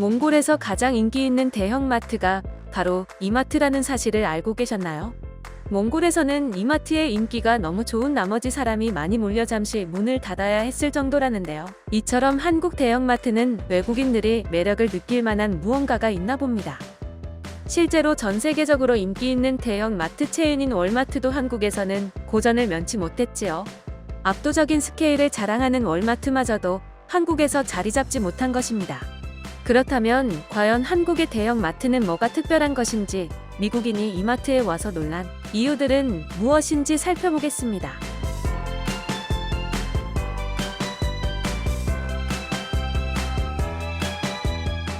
몽골에서 가장 인기 있는 대형마트가 바로 이마트라는 사실을 알고 계셨나요? 몽골에서는 이마트의 인기가 너무 좋은 나머지 사람이 많이 몰려 잠시 문을 닫아야 했을 정도라는데요. 이처럼 한국 대형마트는 외국인들이 매력을 느낄 만한 무언가가 있나 봅니다. 실제로 전 세계적으로 인기 있는 대형 마트 체인인 월마트도 한국에서는 고전을 면치 못했지요. 압도적인 스케일을 자랑하는 월마트마저도 한국에서 자리 잡지 못한 것입니다. 그렇다면 과연 한국의 대형 마트는 뭐가 특별한 것인지, 미국인이 이마트에 와서 놀란 이유들은 무엇인지 살펴보겠습니다.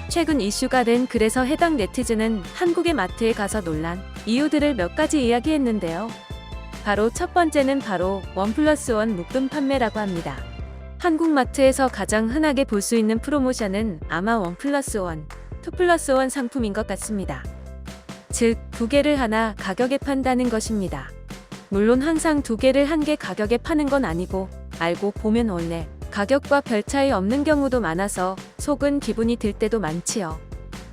최근 이슈가 된 글에서 해당 네티즌은 한국의 마트에 가서 놀란 이유들을 몇 가지 이야기했는데요. 바로 첫 번째는 바로 1+1 묶음 판매라고 합니다. 한국 마트에서 가장 흔하게 볼 수 있는 프로모션은 아마 1+1, 2+1 상품인 것 같습니다. 즉, 두 개를 하나 가격에 판다는 것입니다. 물론 항상 두 개를 한 개 가격에 파는 건 아니고, 알고 보면 원래 가격과 별 차이 없는 경우도 많아서 속은 기분이 들 때도 많지요.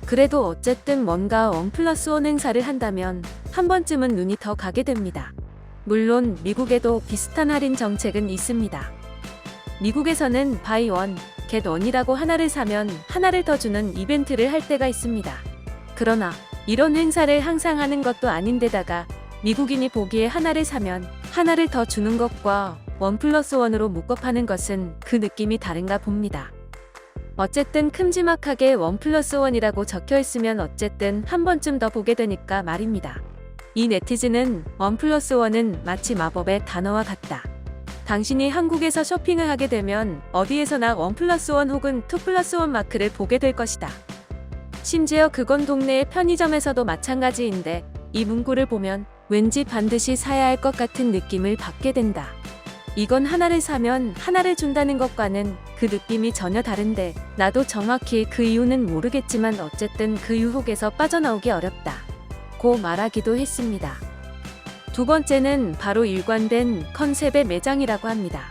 그래도 어쨌든 뭔가 1+1 행사를 한다면 한 번쯤은 눈이 더 가게 됩니다. 물론 미국에도 비슷한 할인 정책은 있습니다. 미국에서는 바이 원, 겟 원이라고 하나를 사면 하나를 더 주는 이벤트를 할 때가 있습니다. 그러나 이런 행사를 항상 하는 것도 아닌데다가 미국인이 보기에 하나를 사면 하나를 더 주는 것과 1+1으로 묶어 파는 것은 그 느낌이 다른가 봅니다. 어쨌든 큼지막하게 1+1이라고 적혀 있으면 어쨌든 한 번쯤 더 보게 되니까 말입니다. 이 네티즌은 1+1은 마치 마법의 단어와 같다. 당신이 한국에서 쇼핑을 하게 되면 어디에서나 1+1 혹은 2+1 마크를 보게 될 것이다. 심지어 그건 동네의 편의점에서도 마찬가지인데 이 문구를 보면 왠지 반드시 사야 할 것 같은 느낌을 받게 된다. 이건 하나를 사면 하나를 준다는 것과는 그 느낌이 전혀 다른데 나도 정확히 그 이유는 모르겠지만 어쨌든 그 유혹에서 빠져나오기 어렵다. 고 말하기도 했습니다. 두 번째는 바로 일관된 컨셉의 매장이라고 합니다.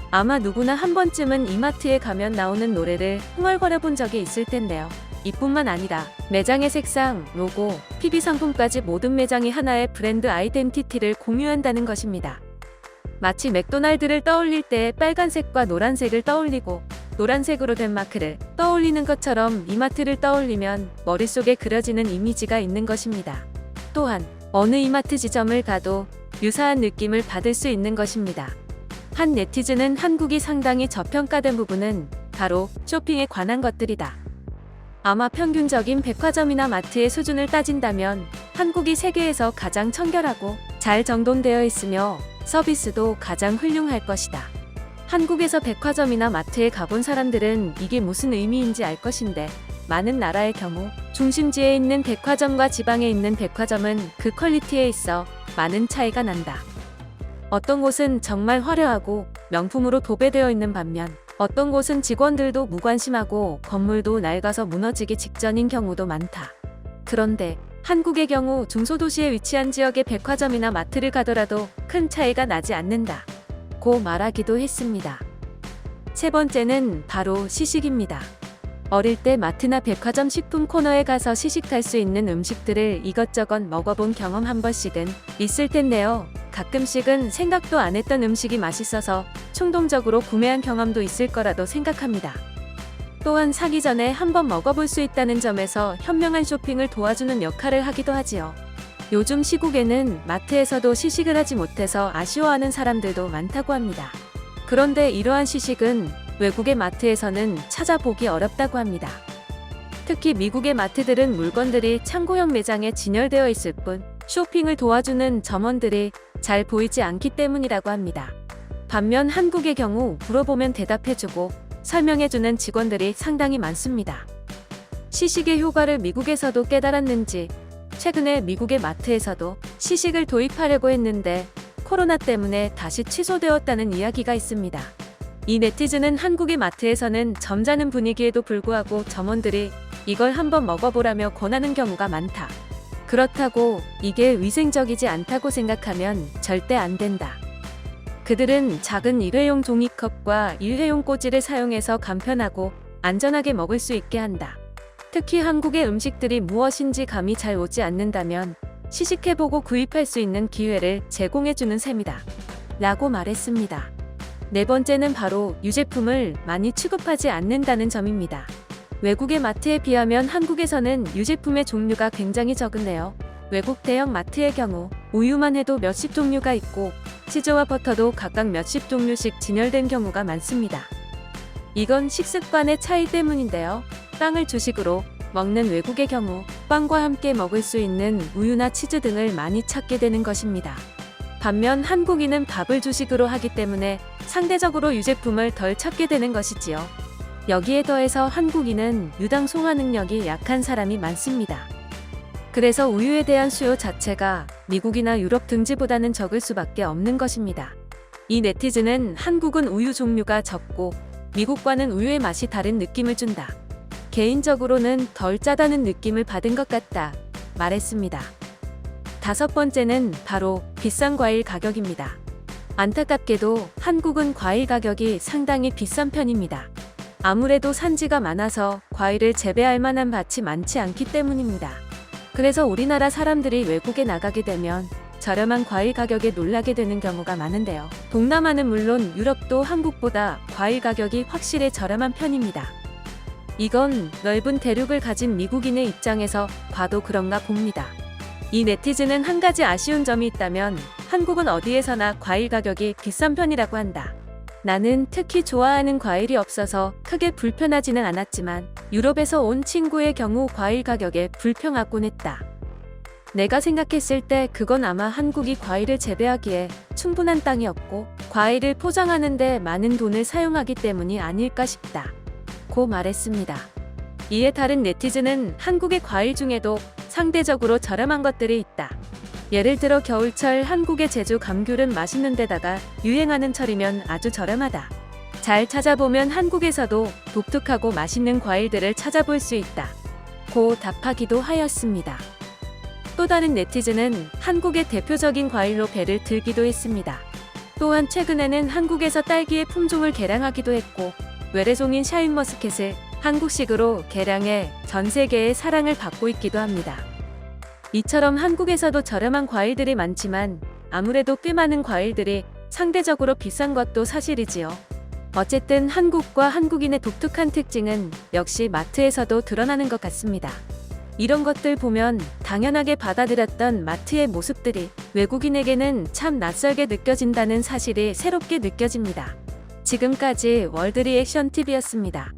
아마 누구나 한 번쯤은 이마트에 가면 나오는 노래를 흥얼거려 본 적이 있을 텐데요. 이뿐만 아니라 매장의 색상, 로고, PB 상품까지 모든 매장이 하나의 브랜드 아이덴티티를 공유한다는 것입니다. 마치 맥도날드를 떠올릴 때 빨간색과 노란색을 떠올리고 노란색으로 된 마크를 떠올리는 것처럼 이마트를 떠올리면 머릿속에 그려지는 이미지가 있는 것입니다. 또한 어느 이마트 지점을 가도 유사한 느낌을 받을 수 있는 것입니다. 한 네티즌은 한국이 상당히 저평가된 부분은 바로 쇼핑에 관한 것들이다. 아마 평균적인 백화점이나 마트의 수준을 따진다면 한국이 세계에서 가장 청결하고 잘 정돈되어 있으며 서비스도 가장 훌륭할 것이다. 한국에서 백화점이나 마트에 가본 사람들은 이게 무슨 의미인지 알 것인데 많은 나라의 경우 중심지에 있는 백화점과 지방에 있는 백화점은 그 퀄리티에 있어 많은 차이가 난다. 어떤 곳은 정말 화려하고 명품으로 도배되어 있는 반면 어떤 곳은 직원들도 무관심하고 건물도 낡아서 무너지기 직전인 경우도 많다. 그런데 한국의 경우 중소도시에 위치한 지역의 백화점이나 마트를 가더라도 큰 차이가 나지 않는다. 고 말하기도 했습니다. 세 번째는 바로 시식입니다. 어릴 때 마트나 백화점 식품 코너에 가서 시식할 수 있는 음식들을 이것저것 먹어본 경험 한 번씩은 있을 텐데요. 가끔씩은 생각도 안 했던 음식이 맛있어서 충동적으로 구매한 경험도 있을 거라도 생각합니다. 또한 사기 전에 한번 먹어볼 수 있다는 점에서 현명한 쇼핑을 도와주는 역할을 하기도 하지요. 요즘 시국에는 마트에서도 시식을 하지 못해서 아쉬워하는 사람들도 많다고 합니다. 그런데 이러한 시식은 외국의 마트에서는 찾아보기 어렵다고 합니다. 특히 미국의 마트들은 물건들이 창고형 매장에 진열되어 있을 뿐 쇼핑을 도와주는 점원들이 잘 보이지 않기 때문이라고 합니다. 반면 한국의 경우 물어보면 대답해주고 설명해주는 직원들이 상당히 많습니다. 시식의 효과를 미국에서도 깨달았는지 최근에 미국의 마트에서도 시식을 도입하려고 했는데 코로나 때문에 다시 취소되었다는 이야기가 있습니다. 이 네티즌은 한국의 마트에서는 점잖은 분위기에도 불구하고 점원들이 이걸 한번 먹어보라며 권하는 경우가 많다. 그렇다고 이게 위생적이지 않다고 생각하면 절대 안 된다. 그들은 작은 일회용 종이컵과 일회용 꼬지를 사용해서 간편하고 안전하게 먹을 수 있게 한다. 특히 한국의 음식들이 무엇인지 감이 잘 오지 않는다면 시식해보고 구입할 수 있는 기회를 제공해주는 셈이다. 라고 말했습니다. 네 번째는 바로 유제품을 많이 취급하지 않는다는 점입니다. 외국의 마트에 비하면 한국에서는 유제품의 종류가 굉장히 적은데요. 외국 대형 마트의 경우 우유만 해도 몇십 종류가 있고 치즈와 버터도 각각 몇십 종류씩 진열된 경우가 많습니다. 이건 식습관의 차이 때문인데요. 빵을 주식으로 먹는 외국의 경우 빵과 함께 먹을 수 있는 우유나 치즈 등을 많이 찾게 되는 것입니다. 반면 한국인은 밥을 주식으로 하기 때문에 상대적으로 유제품을 덜 찾게 되는 것이지요. 여기에 더해서 한국인은 유당 소화 능력이 약한 사람이 많습니다. 그래서 우유에 대한 수요 자체가 미국이나 유럽 등지보다는 적을 수밖에 없는 것입니다. 이 네티즌은 한국은 우유 종류가 적고 미국과는 우유의 맛이 다른 느낌을 준다. 개인적으로는 덜 짜다는 느낌을 받은 것 같다. 말했습니다. 다섯 번째는 바로 비싼 과일 가격입니다. 안타깝게도 한국은 과일 가격이 상당히 비싼 편입니다. 아무래도 산지가 많아서 과일을 재배할 만한 밭이 많지 않기 때문입니다. 그래서 우리나라 사람들이 외국에 나가게 되면 저렴한 과일 가격에 놀라게 되는 경우가 많은데요. 동남아는 물론 유럽도 한국보다 과일 가격이 확실히 저렴한 편입니다. 이건 넓은 대륙을 가진 미국인의 입장에서 봐도 그런가 봅니다. 이 네티즌은 한 가지 아쉬운 점이 있다면 한국은 어디에서나 과일 가격이 비싼 편이라고 한다. 나는 특히 좋아하는 과일이 없어서 크게 불편하지는 않았지만 유럽에서 온 친구의 경우 과일 가격에 불평하곤 했다. 내가 생각했을 때 그건 아마 한국이 과일을 재배하기에 충분한 땅이 없고 과일을 포장하는데 많은 돈을 사용하기 때문이 아닐까 싶다. 고 말했습니다. 이에 다른 네티즌은 한국의 과일 중에도 상대적으로 저렴한 것들이 있다. 예를 들어 겨울철 한국의 제주 감귤은 맛있는 데다가 유행하는 철이면 아주 저렴하다. 잘 찾아보면 한국에서도 독특하고 맛있는 과일들을 찾아볼 수 있다. 고 답하기도 하였습니다. 또 다른 네티즌은 한국의 대표적인 과일로 배를 들기도 했습니다. 또한 최근에는 한국에서 딸기의 품종을 개량하기도 했고 외래종인 샤인머스켓을 한국식으로 개량해 전 세계의 사랑을 받고 있기도 합니다. 이처럼 한국에서도 저렴한 과일들이 많지만 아무래도 꽤 많은 과일들이 상대적으로 비싼 것도 사실이지요. 어쨌든 한국과 한국인의 독특한 특징은 역시 마트에서도 드러나는 것 같습니다. 이런 것들 보면 당연하게 받아들였던 마트의 모습들이 외국인에게는 참 낯설게 느껴진다는 사실이 새롭게 느껴집니다. 지금까지 월드리액션 TV였습니다.